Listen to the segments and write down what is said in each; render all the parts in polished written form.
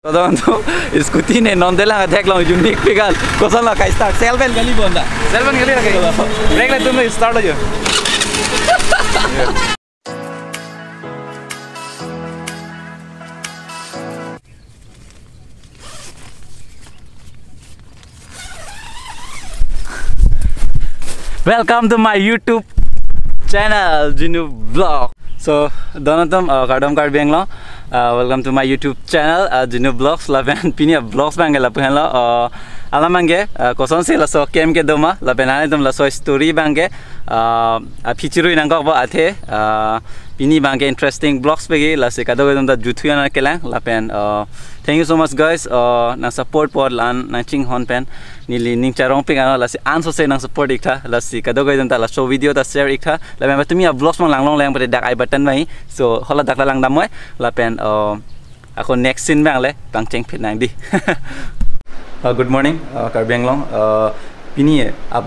Todo scooty ne non dela attack long unique pigal kosan la kai start selven gali bonda selven gali rakai break la tum start aja Welcome to my YouTube channel Jinu Vlog. So donatum kadam card benglo welcome to my YouTube channel Jinu Vlogs laben pinia vlogs bangela penlo alamange koson se la so kem ke doma labenane dum la so story bange fichiru inangko ba athe pini bange interesting vlogs bagi la se kado dum da juthuana kelang lapen thank you so much guys na support por lan na ching hon pen nili ning charong ping ana la se anso se nang support ikha la se kado dum ta la show video ta share ikha laben tumi vlogs mang langlong lang pada dak ai button mai so hola dak lang dam moi lapen ako next scene bang le bang cheng phet nang di good morning Karbiang long pini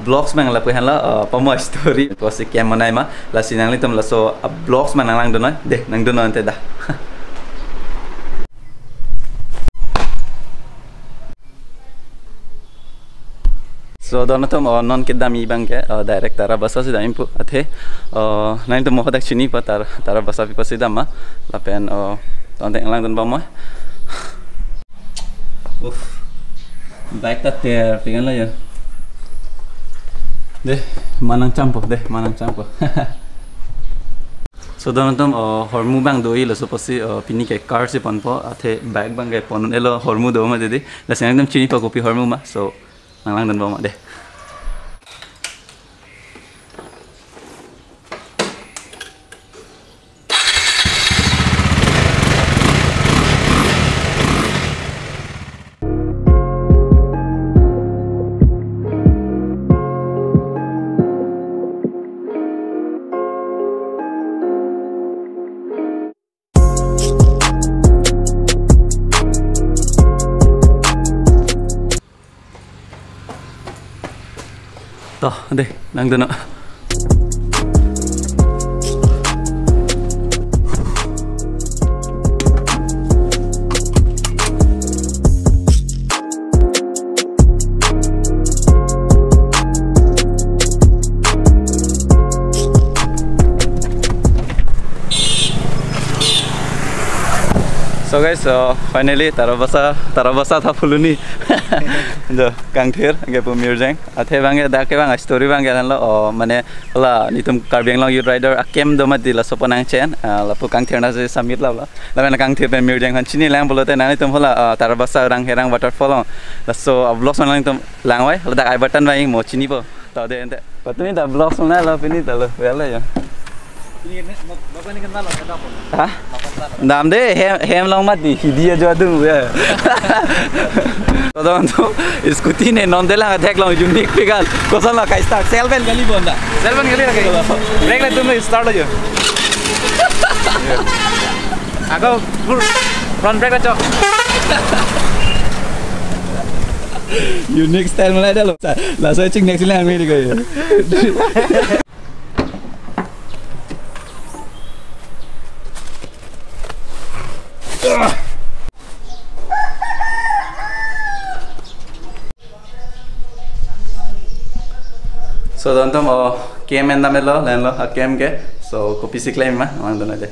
vlogs mang la pehan la pamo story ko se kem manai ma la sinang litum la so vlogs mang lang donoi de nang dono ante da so donatum non kedami bangke direct tara basa sida impu athe nain to mohodak chini pa tara basa pi pasida ma la pen tonte lang don bamo baik tak ter pengen lah ya deh manang campo so donatum hormu bang doi la so pasi pini ke car si panpo athe bag bang ke pon elo hormu do ma dedi la sang dam chini pa kopi hormu ma so lang don bama deh toh deh nang dono so guys finally tarabasa tha fuluni do kangthir ge pumir jang athe bange da ke bang story bange lo mane la nitum Karbiang long you rider akem do mati la sopanang chen la pu kangthir na je samit la na kangthir pe mir jang han chini lang bolote na nitum hola tarabasa rang herang waterfall la so vlogs man nitum lang wai la da ai button bai mo chini po ta de ente patuni da vlogs na la pini ta lo wela ya bapak ni kenal lah apa? Hah? Nam deh hem long mati hidia jo adu ya. Todo scooty ne non dela attack long unique pigal kosan la kai start selven gali bonda selven gali rakai break la tum start aja aku front brake aja unique style mulai dah lo la saya cing next line ni kaya so dontom kem enda melo len lo kem ke so kopi siklem ma mang dona de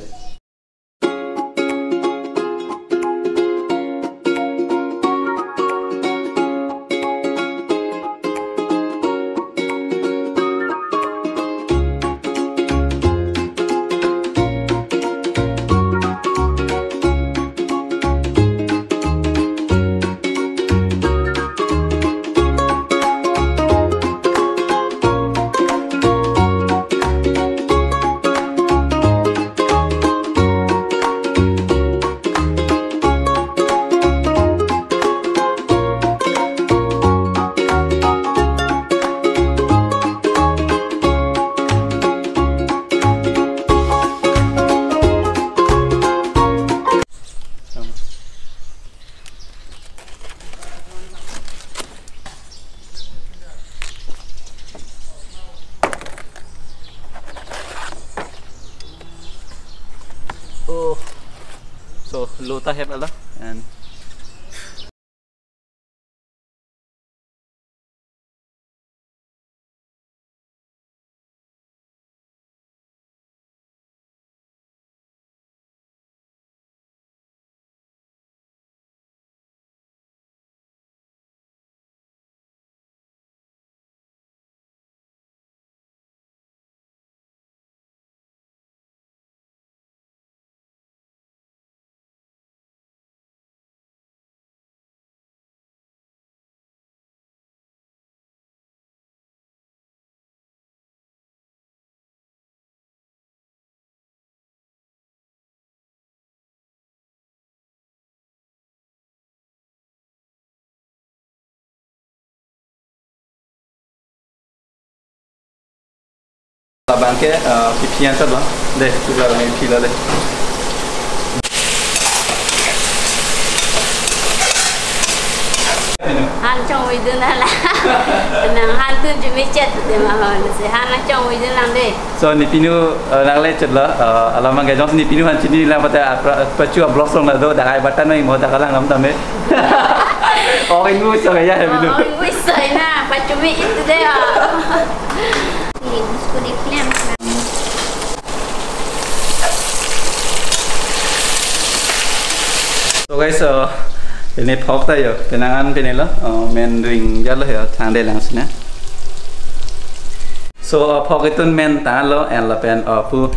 So low ta have ala and langke pipian tu lah. Deh, tu lah langke pipi lah deh. Han trong video này là nàng han tu chuẩn bị chết để mà sẽ han là trong video làm đi. So ni pinu nak le chat lah. Alamak guys, jom ni pinu han sini lah pada percu blog song lah tu dah ai batan mai mau dah kalang lam tamai. Oh ini musuh ya pinu. Oh ini musuh na, pas chuẩn bị itu dia. Ini musuh di film. So guys, ini pork tayo, penangan penelo, main ring jalo ya, thang de langsung ya. So pork itu main tangan lo, and la pen pu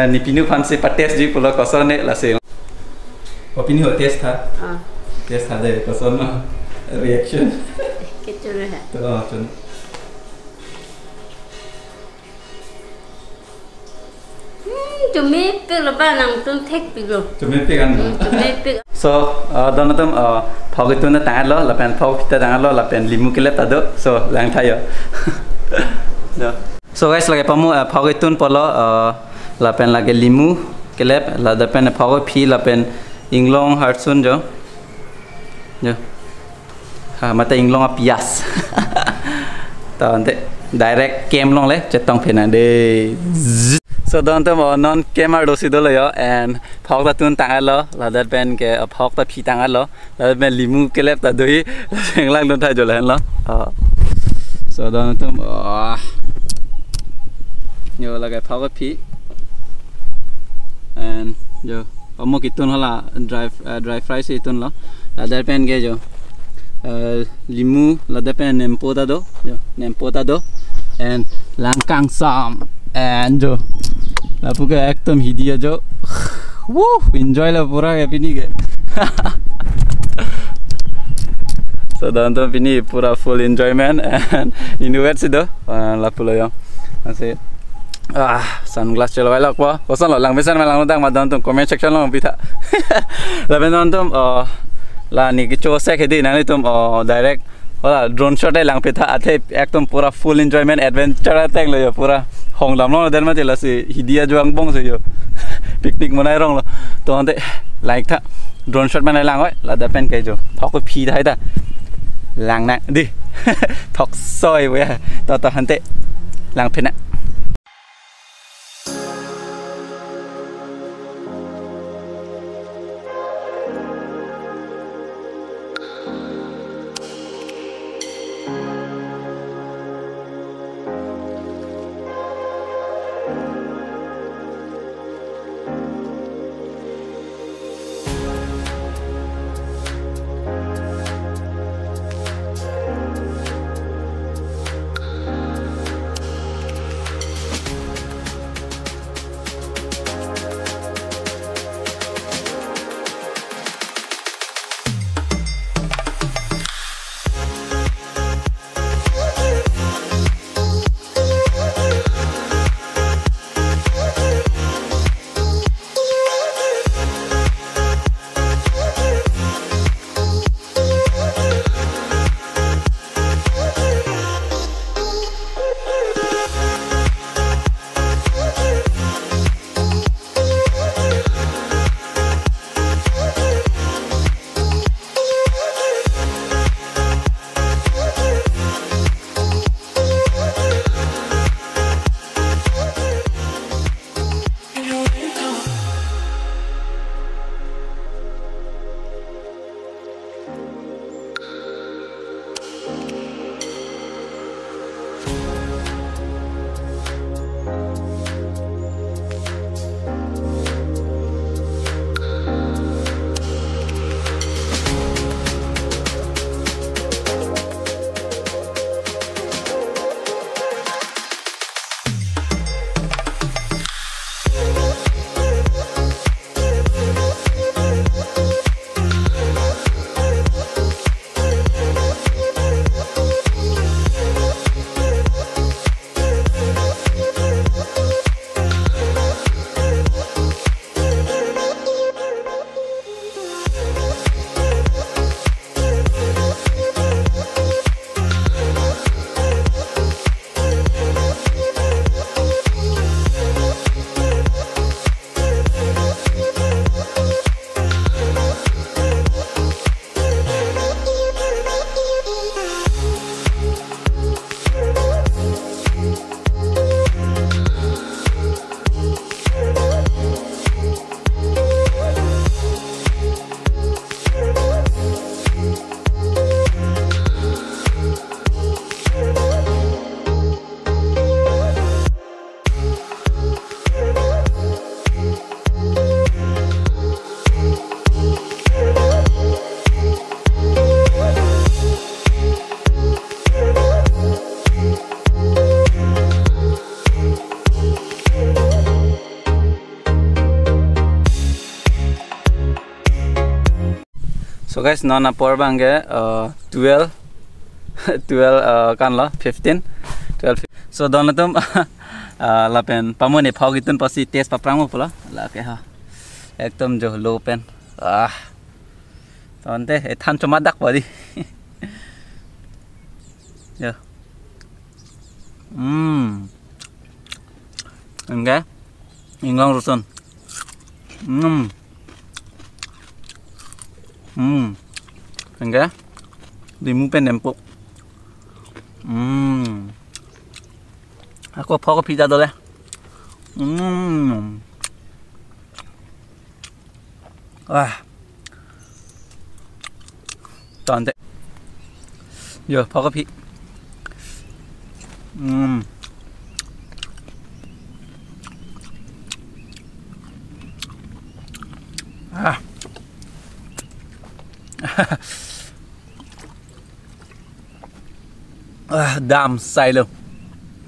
ni pinu fancy pates ji pulo koson ne la se. Opini ho test tha. Test tha de koson no reaction. Kecil ya. Tu cun. Cumi pil apa nang tu tek pil. Cumi pegan. Cumi pil. So dono tum pork itu na tangan lo, la pen pork kita tangan lo, la pen limu kelep tado. So lang tayo. So guys, lagi pamu pork itu polo la pen lagi limu kelep, la da pen pork pi la pen inglong hartsun jo. Jo. Mata inglong pias. Tahu ante direct kem long le, cetong pena de. So don tum non kemar dosi dolo yo, and pork ta tun tangan lo, la da pen ke pork ta pi tangan lo, la da pen limu kelep ta doi, senglang don thai jo len lo. So don tum yo lagi pork pi, and jo pamu kitun hala dry fry se itun lo, la da pen ke jo limu, la da pen nempo ta do, jo nempo ta do, and langkang sam, and jo lapu ke ekdom hidia jo. Woo, enjoy lah pura ke pini ke. So dan tu pini pura full enjoyment and inuet sih do. Lapu lo yang masih sunglass celo elok wah. Kosan lo lang besan malang notang madan tu comment section lo pita. Lapen dan tu lah ni kicu sek hedi nani tu direct wala drone shot lang pita ate ekdom pura full enjoyment adventure ateng lo yo pura. Hong lam lo dan mati lah si hidia juang bong se yo. Picnic mana rong lo. Tu ante like ta drone shot mana lang oi la da pen kai jo. Thok ko phi thai ta. Lang na di. Thok soi we ta ante lang pena. So guys, nona power bangge 12 kan lo 15 12. So donatum lapen pamone phagitun pasi test paprang pula la ke ha ekdom jo low pen tonte than choma dak bodi ya enggak ingong rusun enggak dimu pen empuk aku phok pizza dole tonte yo phok pi dam sai lo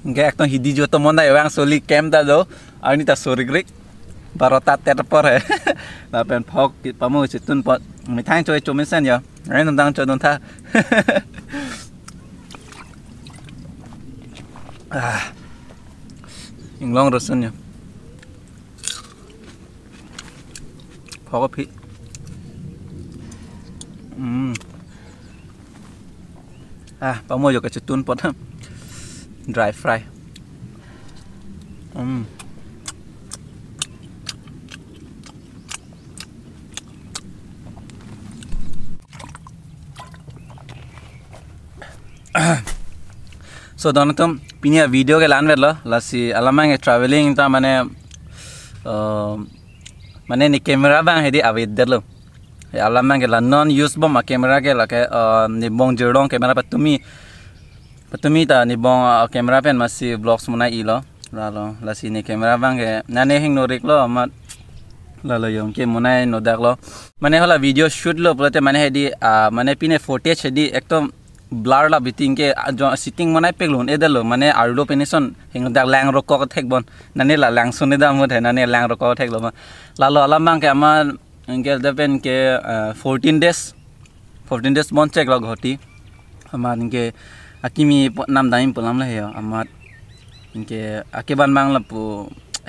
Nggak ekton hidi jo to monda yang soli kem ta do ani ta sori grik barota ter por he la pen phok pamu chitun pot mi thang choi chomen san yo ai nang dang cho don tha inglong rosun yo phok phi pamu jo ka chitun pot dry fry so donatum pinia video ke lan verlo lasi alamang traveling ta mane ni camera bang hedi avid derlo alamang ke non use bom camera ke la ke ni bong jerdong camera patumi ta ni bong camera pen masih vlogs muna ilo lalo lasi ni camera bang ke nane hing norik lo amat lalo yong ke muna no dak lo mane hola video shoot lo polate mane hedi mane pine footage hedi ekdom blur la biting ke sitting mona peglon edelo mane arlo penison hing dak lang roko thek bon nane la lang sune da mo the nane lang roko thek lo lalo alamang ke amar engel depen ke 14 days bon check lo ghoti amar inge akimi nam daim pulam la he amat inge akeban mang la pu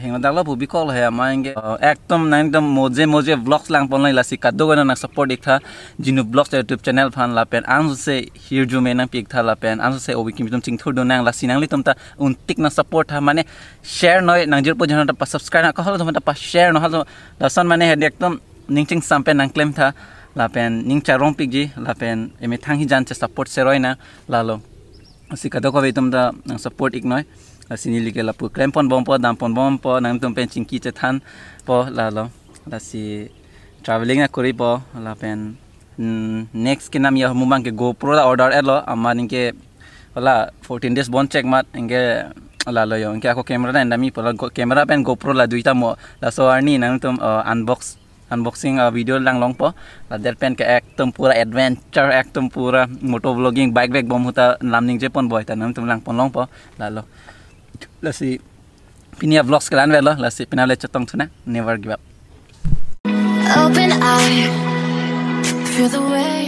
hing dak la pu bikol he amar inge ekdom naindom moje vlogs lang pon la sikado gona na support ikha jinu vlogs youtube channel phan la pen an se here ju me na pik tha la pen an se obi kim tum ching thur do nang la sinang li tum ta un tik na support ha mane share noi nang jir po jana ta subscribe na ka hol tum ta pa share no hal la son mane he ekdom ning ching sampe nang claim tha la pen ning charong pik ji la pen eme thang hi jan che support se roi na la lo sikado ko tum ta nang support ik noi sini like la pu claim pon bom po dam pon bom po nang tum pen chingki che than po la lo la si traveling na kori po la pen next ke nam ya mumang ke GoPro la order elo amma ninke wala 14 days bon check mat inge la lo yo inke ako camera na ndami po camera pen GoPro la duita mo la so arni nang tum unboxing video lang long po la der pen ke ekdom pura adventure ekdom pura moto vlogging bike bom huta lamning je pon boy ta nam tum lang pon long po la lo la si pinia vlogs kelan velo la si pinale chatong thuna never give up Open eye, feel the way